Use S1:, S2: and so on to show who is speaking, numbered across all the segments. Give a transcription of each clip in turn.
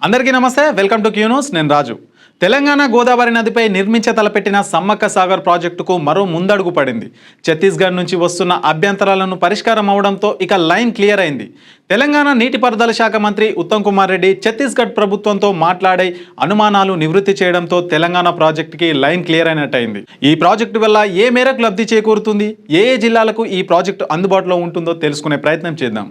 S1: అందరికీ నమస్తే, welcome to Q news. నేను రాజు. తెలంగాణ గోదావరి నదిపై నిర్మించ తలపెట్టిన సమ్మక్క సాగర్ ప్రాజెక్టుకు మరో ముందడుగు పడింది. ఛత్తీస్గఢ్ నుంచి వస్తున్న అభ్యంతరాలను పరిష్కారం అవడంతో ఇక లైన్ క్లియర్ అయింది. తెలంగాణ నీటిపారుదల శాఖ మంత్రి ఉత్తమ్ కుమార్ రెడ్డి ఛత్తీస్గఢ్ ప్రభుత్వంతో మాట్లాడి అనుమానాలు నివృత్తి చేయడంతో తెలంగాణ ప్రాజెక్టుకి లైన్ క్లియర్ అయినట్టయింది. ఈ ప్రాజెక్టు వల్ల ఏ మేరకు లబ్ధి చేకూరుతుంది, ఏ జిల్లాలకు ఈ ప్రాజెక్టు అందుబాటులో ఉంటుందో తెలుసుకునే ప్రయత్నం చేద్దాం.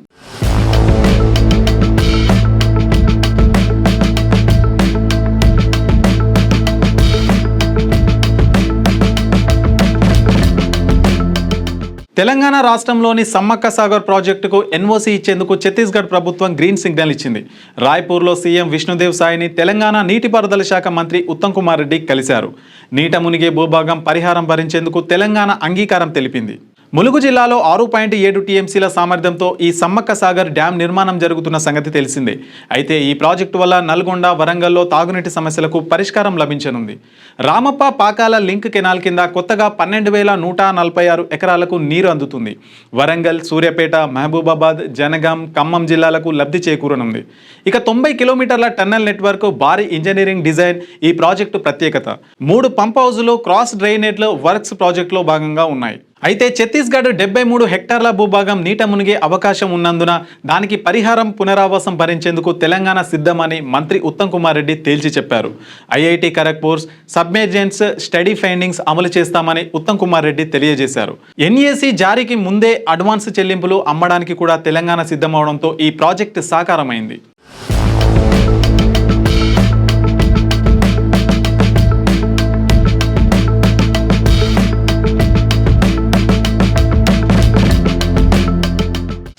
S1: తెలంగాణ రాష్ట్రంలోని సమ్మక్క సాగర్ ప్రాజెక్టుకు ఎన్ఓసీ ఇచ్చేందుకు ఛత్తీస్గఢ్ ప్రభుత్వం గ్రీన్ సిగ్నల్ ఇచ్చింది. రాయ్పూర్లో సీఎం విష్ణుదేవ్ సాయిని తెలంగాణ నీటిపారుదల శాఖ మంత్రి ఉత్తమ్ కుమార్ రెడ్డి కలిశారు. నీట మునిగే భూభాగం పరిహారం భరించేందుకు తెలంగాణ అంగీకారం తెలిపింది. ములుగు జిల్లాలో 6.7 టీఎంసీల సామర్థ్యంతో ఈ సమ్మక్క సాగర్ డ్యాం నిర్మాణం జరుగుతున్న సంగతి తెలిసిందే. అయితే ఈ ప్రాజెక్టు వల్ల నల్గొండ, వరంగల్లో తాగునీటి సమస్యలకు పరిష్కారం లభించనుంది. రామప్ప పాకాల లింక్ కెనాల్ కింద కొత్తగా 12,146 ఎకరాలకు నీరు అందుతుంది. వరంగల్, సూర్యాపేట, మహబూబాబాద్, జనగాం, ఖమ్మం జిల్లాలకు లబ్ధి చేకూరనుంది. ఇక 90 కిలోమీటర్ల టన్నెల్ నెట్వర్క్, భారీ ఇంజనీరింగ్ డిజైన్ ఈ ప్రాజెక్టు ప్రత్యేకత. 3 పంప్ హౌజులు, క్రాస్ డ్రైనేజ్లు వర్క్స్ ప్రాజెక్టులో భాగంగా ఉన్నాయి. అయితే ఛత్తీస్గఢ్ 73 హెక్టార్ల భూభాగం నీట మునిగే అవకాశం ఉన్నందున దానికి పరిహారం, పునరావాసం భరించేందుకు తెలంగాణ సిద్ధమని మంత్రి ఉత్తమ్ కుమార్ రెడ్డి తేల్చి చెప్పారు. IIT Kharagpur submergence study findings అమలు చేస్తామని ఉత్తమ్ కుమార్ రెడ్డి తెలియజేశారు. ఎన్ఏసీ జారీకి ముందే అడ్వాన్స్ చెల్లింపులు అమ్మడానికి కూడా తెలంగాణ సిద్ధమవడంతో ఈ ప్రాజెక్టు సాకారమైంది.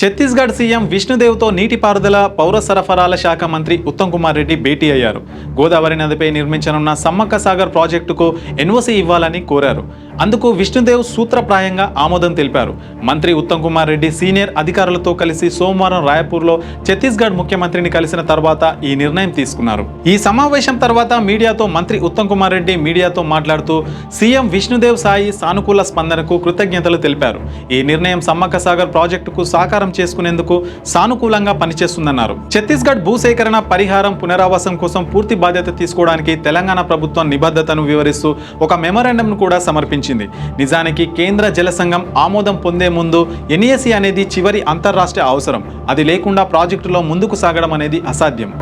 S1: ఛత్తీస్గఢ్ సీఎం విష్ణుదేవ్తో నీటిపారుదల, పౌర సరఫరాల శాఖ మంత్రి ఉత్తమ్ కుమార్ రెడ్డి భేటీ అయ్యారు. గోదావరి నదిపై నిర్మించనున్న సమ్మక్క సాగర్ ప్రాజెక్టుకు ఎన్ఓసీ ఇవ్వాలని కోరారు. అందుకు విష్ణుదేవ్ సూత్రప్రాయంగా ఆమోదం తెలిపారు. మంత్రి ఉత్తమ్ కుమార్ రెడ్డి సీనియర్ అధికారులతో కలిసి సోమవారం రాయపూర్లో ఛత్తీస్గఢ్ ముఖ్యమంత్రిని కలిసిన తర్వాత ఈ నిర్ణయం తీసుకున్నారు. ఈ సమావేశం తర్వాత మీడియాతో మంత్రి ఉత్తమ్ కుమార్ రెడ్డి మీడియాతో మాట్లాడుతూ సీఎం విష్ణుదేవ్ సాయి సానుకూల స్పందనకు కృతజ్ఞతలు తెలిపారు. ఈ నిర్ణయం సమ్మక్క సాగర్ ప్రాజెక్టుకు సాకారం చేసుకునేందుకు సానుకూలంగా పనిచేస్తుందన్నారు. ఛత్తీస్గఢ్ భూసేకరణ, పరిహారం, పునరావాసం కోసం పూర్తి బాధ్యత తీసుకోవడానికి తెలంగాణ ప్రభుత్వం నిబద్ధతను వివరిస్తూ ఒక మెమరాండంను కూడా సమర్పించింది. నిజానికి కేంద్ర జల సంఘం ఆమోదం పొందే ముందు ఎన్ఏసీ అనేది చివరి అంతర్రాష్ట్రీయ అవసరం. అది లేకుండా ప్రాజెక్టులో ముందుకు సాగడం అనేది అసాధ్యం.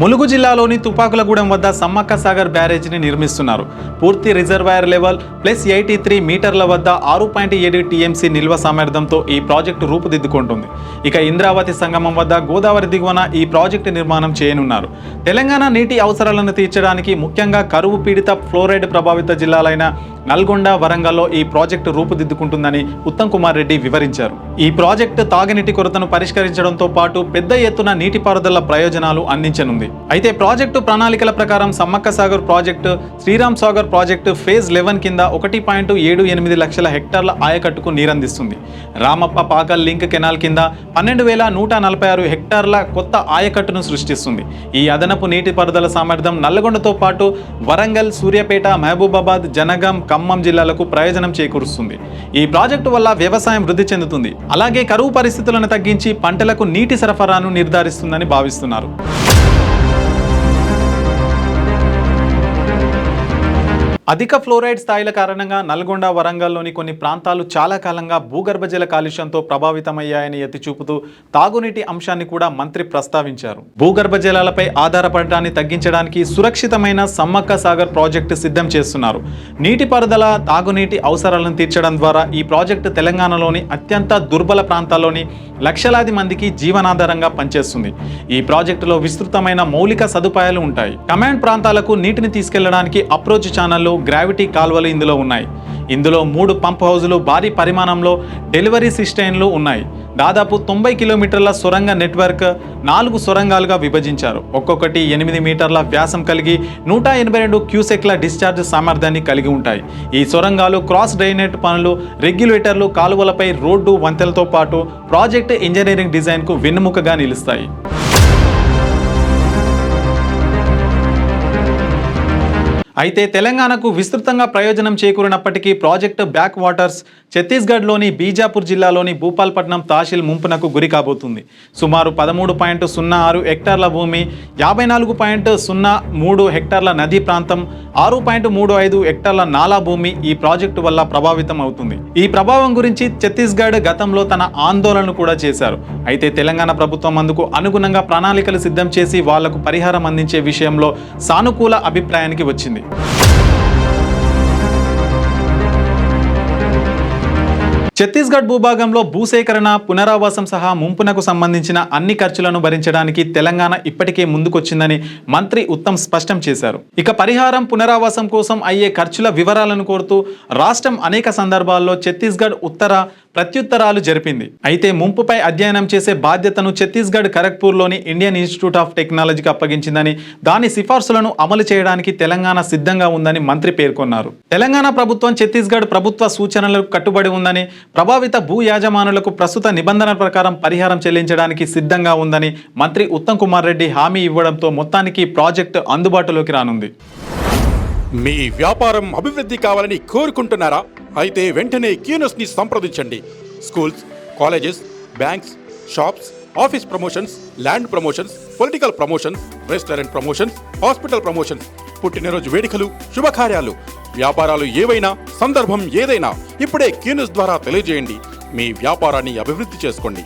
S1: ములుగు జిల్లాలోని తుపాకులగూడెం వద్ద సమ్మక్క సాగర్ బ్యారేజీని నిర్మిస్తున్నారు. పూర్తి రిజర్వాయర్ లెవెల్ ప్లస్ 83 మీటర్ల వద్ద 6.7 టీఎంసీ నిల్వ సామర్థ్యంతో ఈ ప్రాజెక్టు రూపుదిద్దుకుంటుంది. ఇక ఇంద్రావతి సంగమం వద్ద గోదావరి దిగువన ఈ ప్రాజెక్టు నిర్మాణం చేయనున్నారు. తెలంగాణ నీటి అవసరాలను తీర్చడానికి ముఖ్యంగా కరువు పీడిత, ఫ్లోరైడ్ ప్రభావిత జిల్లాలైన నల్గొండ, వరంగల్లో ఈ ప్రాజెక్టు రూపుదిద్దుకుంటుందని ఉత్తమ్ కుమార్ రెడ్డి వివరించారు. ఈ ప్రాజెక్టు తాగునీటి కొరతను పరిష్కరించడంతో పాటు పెద్ద ఎత్తున నీటిపారుదల ప్రయోజనాలు అందించనుంది. అయితే ప్రాజెక్టు ప్రణాళికల ప్రకారం Sammakka Sagar project, Sriram Sagar project phase 11 కింద 1.78 లక్షల హెక్టార్ల ఆయకట్టుకు నీరందిస్తుంది. రామప్ప పాకల్ లింక్ కెనాల్ కింద 12,146 హెక్టార్ల కొత్త ఆయకట్టును సృష్టిస్తుంది. ఈ అదనపు నీటిపారుదల సామర్థ్యం నల్లగొండతో పాటు వరంగల్, సూర్యాపేట, మహబూబాబాద్, జనగాం, ఖమ్మం జిల్లాలకు ప్రయోజనం చేకూరుస్తుంది. ఈ ప్రాజెక్టు వల్ల వ్యవసాయం వృద్ధి చెందుతుంది. అలాగే కరువు పరిస్థితులను తగ్గించి పంటలకు నీటి సరఫరాను నిర్ధారిస్తుందని భావిస్తున్నారు. అధిక ఫ్లోరైడ్ స్థాయిల కారణంగా నల్గొండ, వరంగల్లోని కొన్ని ప్రాంతాలు చాలా కాలంగా భూగర్భ జల కాలుష్యంతో ప్రభావితమయ్యాయని ఎత్తి చూపుతూ తాగునీటి అంశాన్ని కూడా మంత్రి ప్రస్తావించారు. భూగర్భ జలాలపై ఆధారపడటాన్ని తగ్గించడానికి సురక్షితమైన సమ్మక్క సాగర్ ప్రాజెక్టు సిద్ధం చేస్తున్నారు. నీటిపారుదల, తాగునీటి అవసరాలను తీర్చడం ద్వారా ఈ ప్రాజెక్టు తెలంగాణలోని అత్యంత దుర్బల ప్రాంతాల్లోని లక్షలాది మందికి జీవనాధారంగా పనిచేస్తుంది. ఈ ప్రాజెక్టులో విస్తృతమైన మౌలిక సదుపాయాలు ఉంటాయి. కమాండ్ ప్రాంతాలకు నీటిని తీసుకెళ్లడానికి అప్రోచ్ ఛానళ్లు, గ్రావిటీ కాల్వలు ఇందులో ఉన్నాయి. ఇందులో 3 పంప్ హౌజులు, భారీ పరిమాణంలో డెలివరీ సిస్టైన్లు ఉన్నాయి. దాదాపు 90 కిలోమీటర్ల సొరంగ నెట్వర్క్ 4 సొరంగాలుగా విభజించారు. ఒక్కొక్కటి 8 మీటర్ల వ్యాసం కలిగి 182 క్యూసెక్ల డిశ్చార్జ్ సామర్థ్యాన్ని కలిగి ఉంటాయి. ఈ సొరంగాలు, క్రాస్ డ్రైనేజ్ పనులు, రెగ్యులేటర్లు, కాలువలపై రోడ్డు, వంతెలతో పాటు ప్రాజెక్ట్ ఇంజనీరింగ్ డిజైన్కు వెన్నెముకగా నిలుస్తాయి. అయితే తెలంగాణకు విస్తృతంగా ప్రయోజనం చేకూరినప్పటికీ ప్రాజెక్టు బ్యాక్ వాటర్స్ ఛత్తీస్గఢ్లోని బీజాపూర్ జిల్లాలోని భూపాల్పట్నం తహసీల్ ముంపునకు గురి కాబోతుంది. సుమారు 13.06 హెక్టార్ల భూమి, 54.03 హెక్టార్ల నదీ ప్రాంతం, 6.35 హెక్టార్ల నాలా భూమి ఈ ప్రాజెక్టు వల్ల ప్రభావితం అవుతుంది. ఈ ప్రభావం గురించి ఛత్తీస్గఢ్ గతంలో తన ఆందోళనలు కూడా చేశారు. అయితే తెలంగాణ ప్రభుత్వం అందుకు అనుగుణంగా ప్రణాళికలు సిద్ధం చేసి వాళ్లకు పరిహారం అందించే విషయంలో సానుకూల అభిప్రాయానికి వచ్చింది. ఛత్తీస్గఢ్ భూభాగంలో భూసేకరణ, పునరావాసం సహా ముంపునకు సంబంధించిన అన్ని ఖర్చులను భరించడానికి తెలంగాణ ఇప్పటికే ముందుకొచ్చిందని మంత్రి ఉత్తమ్ స్పష్టం చేశారు. ఇక పరిహారం, పునరావాసం కోసం అయ్యే ఖర్చుల వివరాలను కోరుతూ రాష్ట్రం అనేక సందర్భాల్లో ఛత్తీస్గఢ్ ప్రత్యుత్తరాలు జరిపింది. అయితే ముంపుపై అధ్యయనం చేసే బాధ్యతను ఛత్తీస్గఢ్ ఖరగ్పూర్లోని ఇండియన్ ఇన్స్టిట్యూట్ ఆఫ్ టెక్నాలజీకి అప్పగించిందని, దాని సిఫార్సులను అమలు చేయడానికి తెలంగాణ సిద్ధంగా ఉందని మంత్రి పేర్కొన్నారు. తెలంగాణ ప్రభుత్వం ఛత్తీస్గఢ్ ప్రభుత్వ సూచనలకు కట్టుబడి ఉందని, ప్రభావిత భూ యాజమానులకు ప్రస్తుత నిబంధనల ప్రకారం పరిహారం చెల్లించడానికి సిద్ధంగా ఉందని మంత్రి ఉత్తమ్ కుమార్ రెడ్డి హామీ ఇవ్వడంతో మొత్తానికి ప్రాజెక్టు అందుబాటులోకి రానుంది.
S2: మీ వ్యాపారం అభివృద్ధి కావాలని కోరుకుంటున్నారా? అయితే వెంటనే క్యూనస్ని సంప్రదించండి. Schools, colleges, banks, shops, office promotions, land promotions, political promotions, restaurant promotions, hospital promotions, పుట్టినరోజు వేడుకలు, శుభకార్యాలు, వ్యాపారాలు ఏవైనా, సందర్భం ఏదైనా ఇప్పుడే క్యూనస్ ద్వారా తెలియజేయండి. మీ వ్యాపారాన్ని అభివృద్ధి చేసుకోండి.